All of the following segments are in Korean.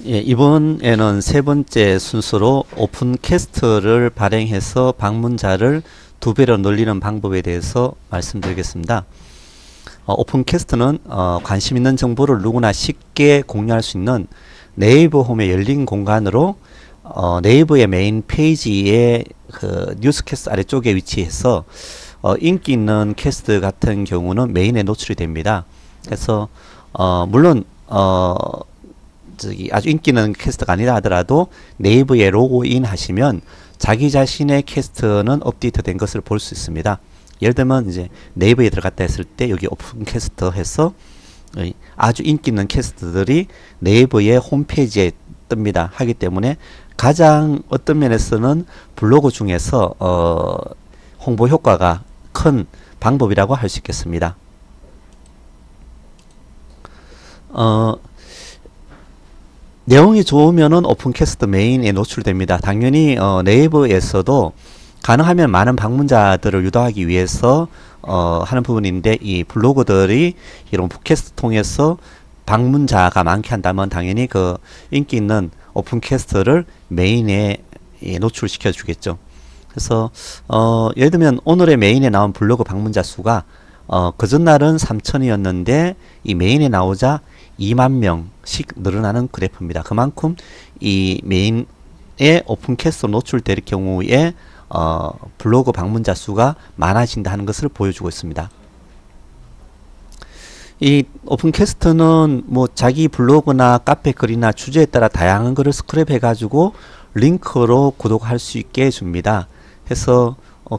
예, 이번에는 세 번째 순서로 오픈캐스트를 발행해서 방문자를 2배로 늘리는 방법에 대해서 말씀드리겠습니다. 오픈캐스트는 관심 있는 정보를 누구나 쉽게 공유할 수 있는 네이버 홈의 열린 공간으로 네이버의 메인 페이지의 그 뉴스캐스트 아래쪽에 위치해서 인기 있는 캐스트 같은 경우는 메인에 노출이 됩니다. 그래서 물론 아주 인기 있는 캐스트가 아니라 하더라도 네이버에 로그인 하시면 자기 자신의 캐스트는 업데이트 된 것을 볼 수 있습니다. 예를 들면 이제 네이버에 들어갔다 했을 때 여기 오픈 캐스트 해서 아주 인기 있는 캐스트들이 네이버의 홈페이지에 뜹니다. 하기 때문에 가장 어떤 면에서는 블로그 중에서 홍보 효과가 큰 방법이라고 할 수 있겠습니다. 내용이 좋으면은 오픈캐스트 메인에 노출됩니다. 당연히 네이버에서도 가능하면 많은 방문자들을 유도하기 위해서 하는 부분인데, 이 블로거들이 이런 팟캐스트 통해서 방문자가 많게 한다면 당연히 그 인기 있는 오픈캐스트를 메인에 노출시켜 주겠죠. 그래서 예를 들면 오늘의 메인에 나온 블로그 방문자 수가 그 전날은 3,000이었는데 이 메인에 나오자 2만 명씩 늘어나는 그래프입니다. 그만큼 이 메인에 오픈캐스트로 노출될 경우에 블로그 방문자 수가 많아진다 하는 것을 보여주고 있습니다. 이 오픈캐스트는 뭐 자기 블로그나 카페 글이나 주제에 따라 다양한 글을 스크랩 해가지고 링크로 구독할 수 있게 해줍니다. 해서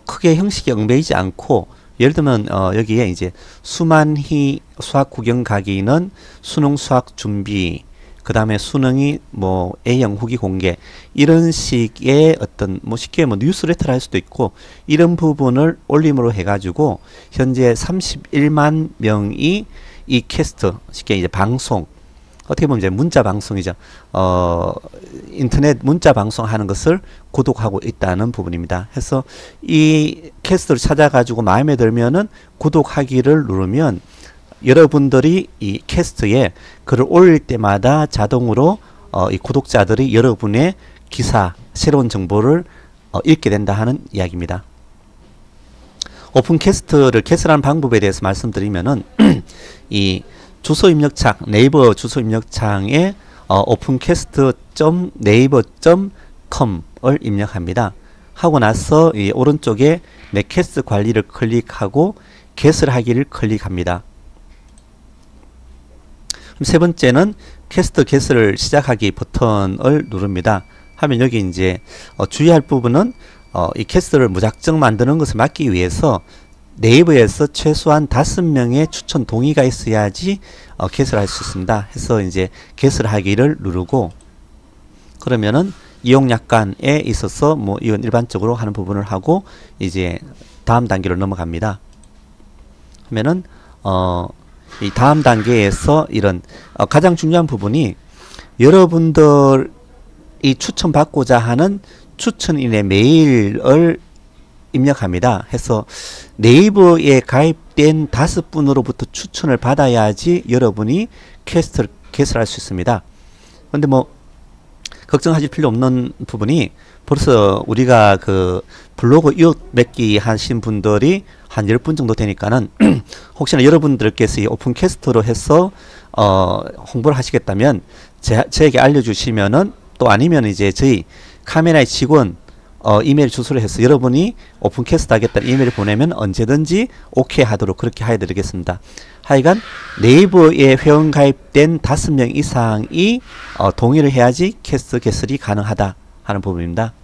크게 형식이 얽매이지 않고, 예를 들면 여기에 이제 수만희 수학 구경 가기는 수능 수학 준비, 그 다음에 수능이 뭐 A형 후기 공개, 이런 식의 어떤 뭐 쉽게 뭐 뉴스레터를 할 수도 있고, 이런 부분을 올림으로 해가지고 현재 31만 명이 이 캐스트, 쉽게 이제 방송, 어떻게 보면 이제 문자 방송이죠. 인터넷 문자 방송하는 것을 구독하고 있다는 부분입니다. 해서 이 캐스트를 찾아가지고 마음에 들면은 구독하기를 누르면 여러분들이 이 캐스트에 글을 올릴 때마다 자동으로 이 구독자들이 여러분의 기사, 새로운 정보를 읽게 된다 하는 이야기입니다. 오픈 캐스트를 개설하는 방법에 대해서 말씀드리면은 이 주소 입력창, 네이버 주소 입력창에 opencast.naver.com을 입력합니다. 하고 나서 이 오른쪽에 내 캐스트 관리를 클릭하고 개설하기를 클릭합니다. 그럼 세 번째는 캐스트 개설을 시작하기 버튼을 누릅니다. 하면 여기 이제 주의할 부분은 이 캐스트를 무작정 만드는 것을 막기 위해서 네이버에서 최소한 5명의 추천 동의가 있어야지 개설할 수 있습니다. 해서 이제 개설하기를 누르고, 그러면은 이용 약관에 있어서 뭐 이건 일반적으로 하는 부분을 하고 이제 다음 단계로 넘어갑니다. 하면은 이 다음 단계에서 이런 가장 중요한 부분이 여러분들이 추천받고자 하는 추천인의 메일을 입력합니다. 해서 네이버에 가입된 5분으로부터 추천을 받아야지 여러분이 캐스트를 개설할 수 있습니다. 그런데 뭐 걱정하실 필요 없는 부분이, 벌써 우리가 그 블로그 2억 맺기 하신 분들이 한 10분 정도 되니까는 혹시나 여러분들께서 이 오픈 캐스트로 해서 홍보를 하시겠다면 저에게 알려주시면은, 또 아니면 이제 저희 카메라의 직원 이메일 주소를 해서 여러분이 오픈캐스트 하겠다는 이메일을 보내면 언제든지 오케이 하도록 그렇게 해드리겠습니다. 하여간 네이버에 회원 가입된 5명 이상이 동의를 해야지 캐스트 개설이 가능하다 하는 부분입니다.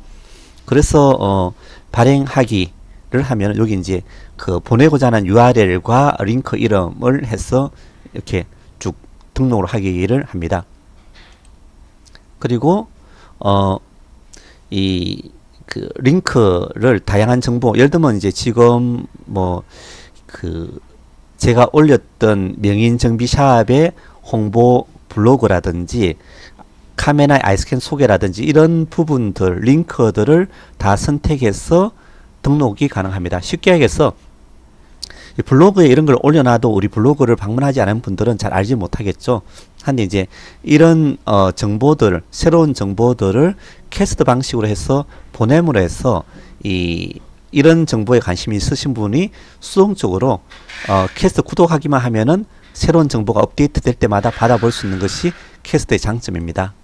그래서 발행하기를 하면 여기 이제 그 보내고자 하는 URL과 링크 이름을 해서 이렇게 쭉 등록을 하기를 합니다. 그리고 그 링크를 다양한 정보, 예를 들면 이제 지금 뭐 그 제가 올렸던 명인 정비샵의 홍보 블로그라든지 카메라의 아이스캔 소개라든지 이런 부분들, 링크들을 다 선택해서 등록이 가능합니다. 쉽게 얘기해서 이 블로그에 이런 걸 올려놔도 우리 블로그를 방문하지 않은 분들은 잘 알지 못하겠죠. 한데 이제 이런 정보들, 새로운 정보들을 캐스트 방식으로 해서 보냄으로 해서 이런 정보에 관심이 있으신 분이 수동적으로 캐스트 구독하기만 하면은 새로운 정보가 업데이트 될 때마다 받아볼 수 있는 것이 캐스트의 장점입니다.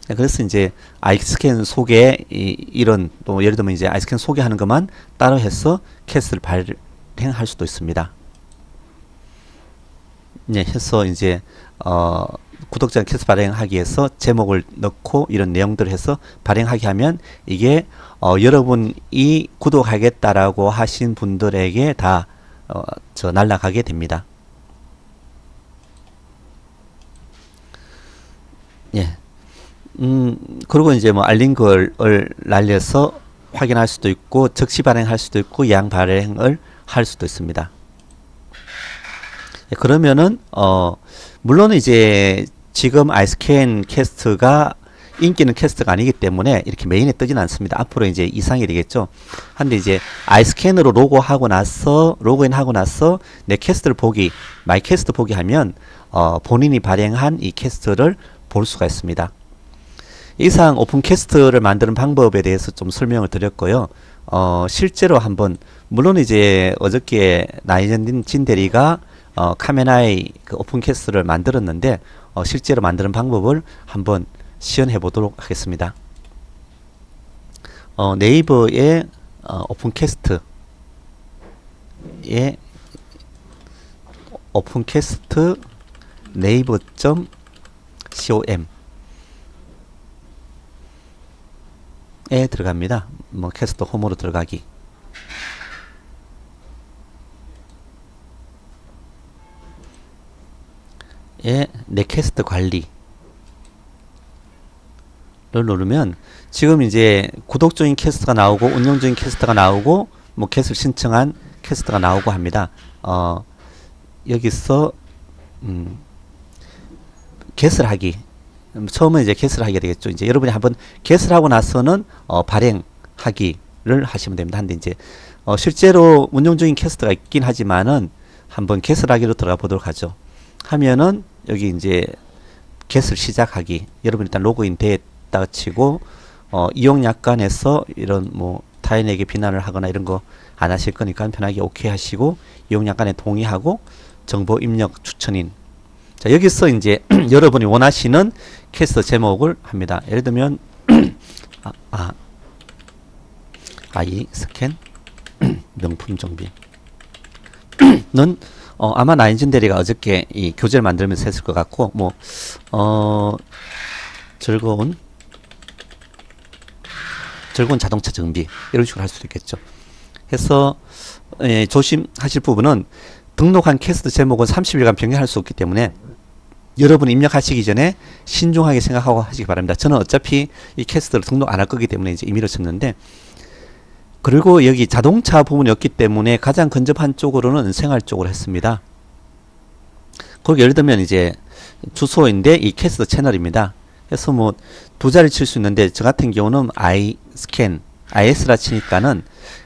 그래서 이제 아이스캔 소개 이런 또 예를 들면 이제 아이스캔 소개하는 것만 따로 해서 캐스트를 발행할 수도 있습니다. 네, 해서 이제 구독자 캐스트 발행하기 위해서 제목을 넣고 이런 내용들을 해서 발행하게 하면 이게 여러분이 구독하겠다라고 하신 분들에게 다 날아가게 됩니다. 예. 그리고 이제 뭐 알린 글을 날려서 확인할 수도 있고 즉시 발행할 수도 있고 예약 발행을 할 수도 있습니다. 예, 그러면은 물론 이제 지금 아이스캔 캐스트가 인기 있는 캐스트가 아니기 때문에 이렇게 메인에 뜨지는 않습니다. 앞으로 이제 이상이 되겠죠. 한데 이제 아이스캔으로 로그인하고 나서 내 캐스트를 보기, 마이 캐스트 보기 하면 본인이 발행한 이 캐스트를 볼 수가 있습니다. 이상 오픈 캐스트를 만드는 방법에 대해서 좀 설명을 드렸고요. 실제로 한번 물론 이제 어저께 나이젠 진 대리가 카멘하이 그 오픈 캐스트를 만들었는데 실제로 만드는 방법을 한번 시연해 보도록 하겠습니다. 네이버의 오픈 캐스트에 오픈 캐스트 네이버.com 에 들어갑니다. 뭐 캐스트 홈으로 들어가기. 내 캐스트 관리를 누르면 지금 이제 구독 중인 캐스트가 나오고 운영 중인 캐스트가 나오고 뭐 캐스트 신청한 캐스트가 나오고 합니다. 여기서 개설을 하기. 처음에 이제 개설을 하게 되겠죠. 이제 여러분이 한번 개설하고 나서는 발행하기를 하시면 됩니다. 한데 이제 실제로 운영 중인 캐스트가 있긴 하지만은 한번 개설하기로 들어가 보도록 하죠. 하면은 여기 이제 개설 시작하기. 여러분 일단 로그인 됐다 치고 이용 약관에서 이런 뭐 타인에게 비난을 하거나 이런 거 안 하실 거니까 편하게 오케이 하시고 이용 약관에 동의하고 정보 입력 추천인. 자, 여기서 이제 여러분이 원하시는 캐스트 제목을 합니다. 예를 들면 아이스캔 명품 정비는 아마 나인진 대리가 어저께 이 교재를 만들면서 했을 것 같고 뭐 즐거운 자동차 정비 이런 식으로 할 수도 있겠죠. 해서 조심하실 부분은 등록한 캐스트 제목은 30일간 변경할 수 없기 때문에 여러분 입력하시기 전에 신중하게 생각하고 하시기 바랍니다. 저는 어차피 이 캐스트를 등록 안 할 거기 때문에 이제 임의로 쳤는데, 그리고 여기 자동차 부분이 없기 때문에 가장 근접한 쪽으로는 생활 쪽으로 했습니다. 그리고 예를 들면 이제 주소인데 이 캐스트 채널입니다. 그래서 뭐 두 자리 칠 수 있는데 저 같은 경우는 iScan, IS라 치니까는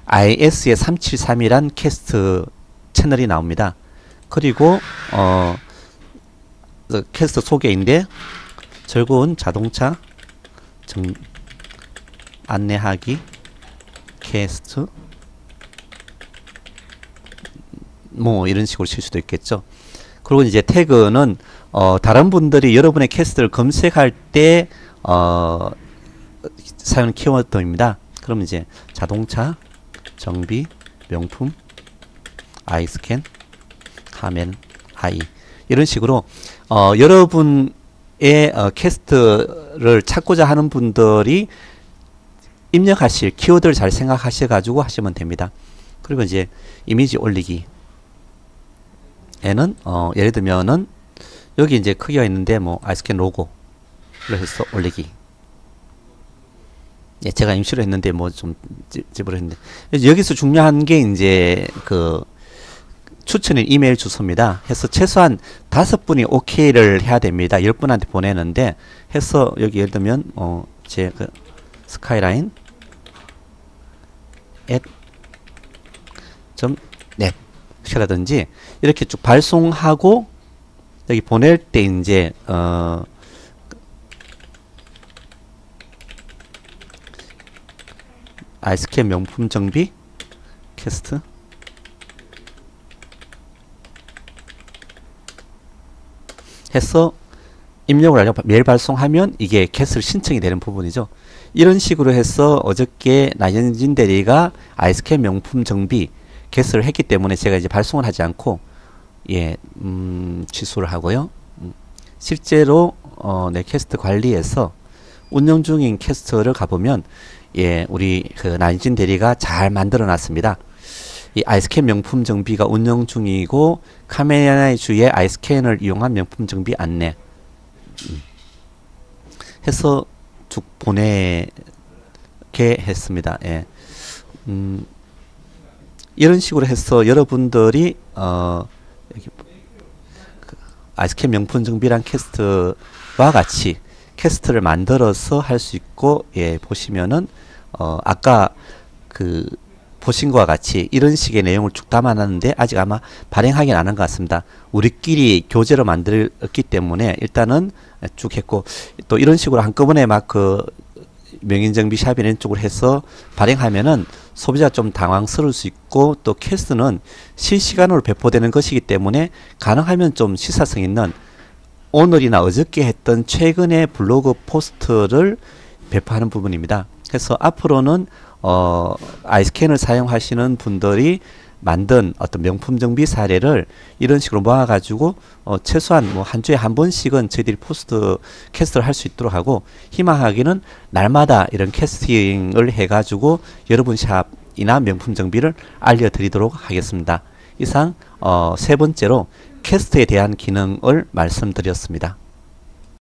IS의 373이란 캐스트 채널이 나옵니다. 그리고 캐스트 소개인데 즐거운 자동차 안내하기 캐스트 뭐 이런 식으로 칠 수도 있겠죠. 그리고 이제 태그는 다른 분들이 여러분의 캐스트를 검색할 때 사용 키워드입니다. 그럼 이제 자동차 정비 명품 아이스캔 카멘 하이 이런 식으로 여러분의 캐스트를 찾고자 하는 분들이 입력하실 키워드를 잘 생각하셔 가지고 하시면 됩니다. 그리고 이제 이미지 올리기 에는 예를 들면은 여기 이제 크기가 있는데 뭐 아이스캔 로고를 해서 올리기. 예, 제가 임시로 했는데 뭐 좀 집으로 했는데 여기서 중요한 게 이제 그 추천인 이메일 주소입니다. 해서 최소한 5분이 오케이를 해야 됩니다. 10분한테 보내는데 해서 여기 예를 들면 제 그 skyline@net 어떻게라든지 이렇게 쭉 발송하고 여기 보낼 때 이제 아이스캠 명품 정비 캐스트 해서 입력을 하려고 메일 발송하면 이게 캐스트 신청이 되는 부분이죠. 이런 식으로 해서 어저께 나현진 대리가 아이스캠 명품 정비 캐스트를 했기 때문에 제가 이제 발송을 하지 않고 취소를 하고요. 실제로 내 캐스트 관리에서 운영 중인 캐스트를 가보면 우리 그 나현진 대리가 잘 만들어 놨습니다. 이 아이스캔 명품 정비가 운영 중이고 카메라의 주에 아이스캔을 이용한 명품 정비 안내 해서 쭉 보내게 했습니다. 이런 식으로 해서 여러분들이 여기 아이스캔 명품 정비란 캐스트와 같이 캐스트를 만들어서 할 수 있고 보시면은 아까 그 보신 것과 같이 이런 식의 내용을 쭉 담아놨는데 아직 아마 발행하긴 안 한 것 같습니다. 우리끼리 교재로 만들었기 때문에 일단은 쭉 했고 또 이런 식으로 한꺼번에 막 그 명인정비 샵 이런 쪽으로 해서 발행하면은 소비자가 좀 당황스러울 수 있고 또 캐스트는 실시간으로 배포되는 것이기 때문에 가능하면 좀 시사성 있는 오늘이나 어저께 했던 최근의 블로그 포스트를 배포하는 부분입니다. 그래서 앞으로는 아이스캔을 사용하시는 분들이 만든 어떤 명품 정비 사례를 이런 식으로 모아가지고 최소한 뭐 한 주에 한 번씩은 저희들이 포스트 캐스트를 할 수 있도록 하고 희망하기는 날마다 이런 캐스팅을 해가지고 여러분 샵이나 명품 정비를 알려드리도록 하겠습니다. 이상 세 번째로 캐스트에 대한 기능을 말씀드렸습니다.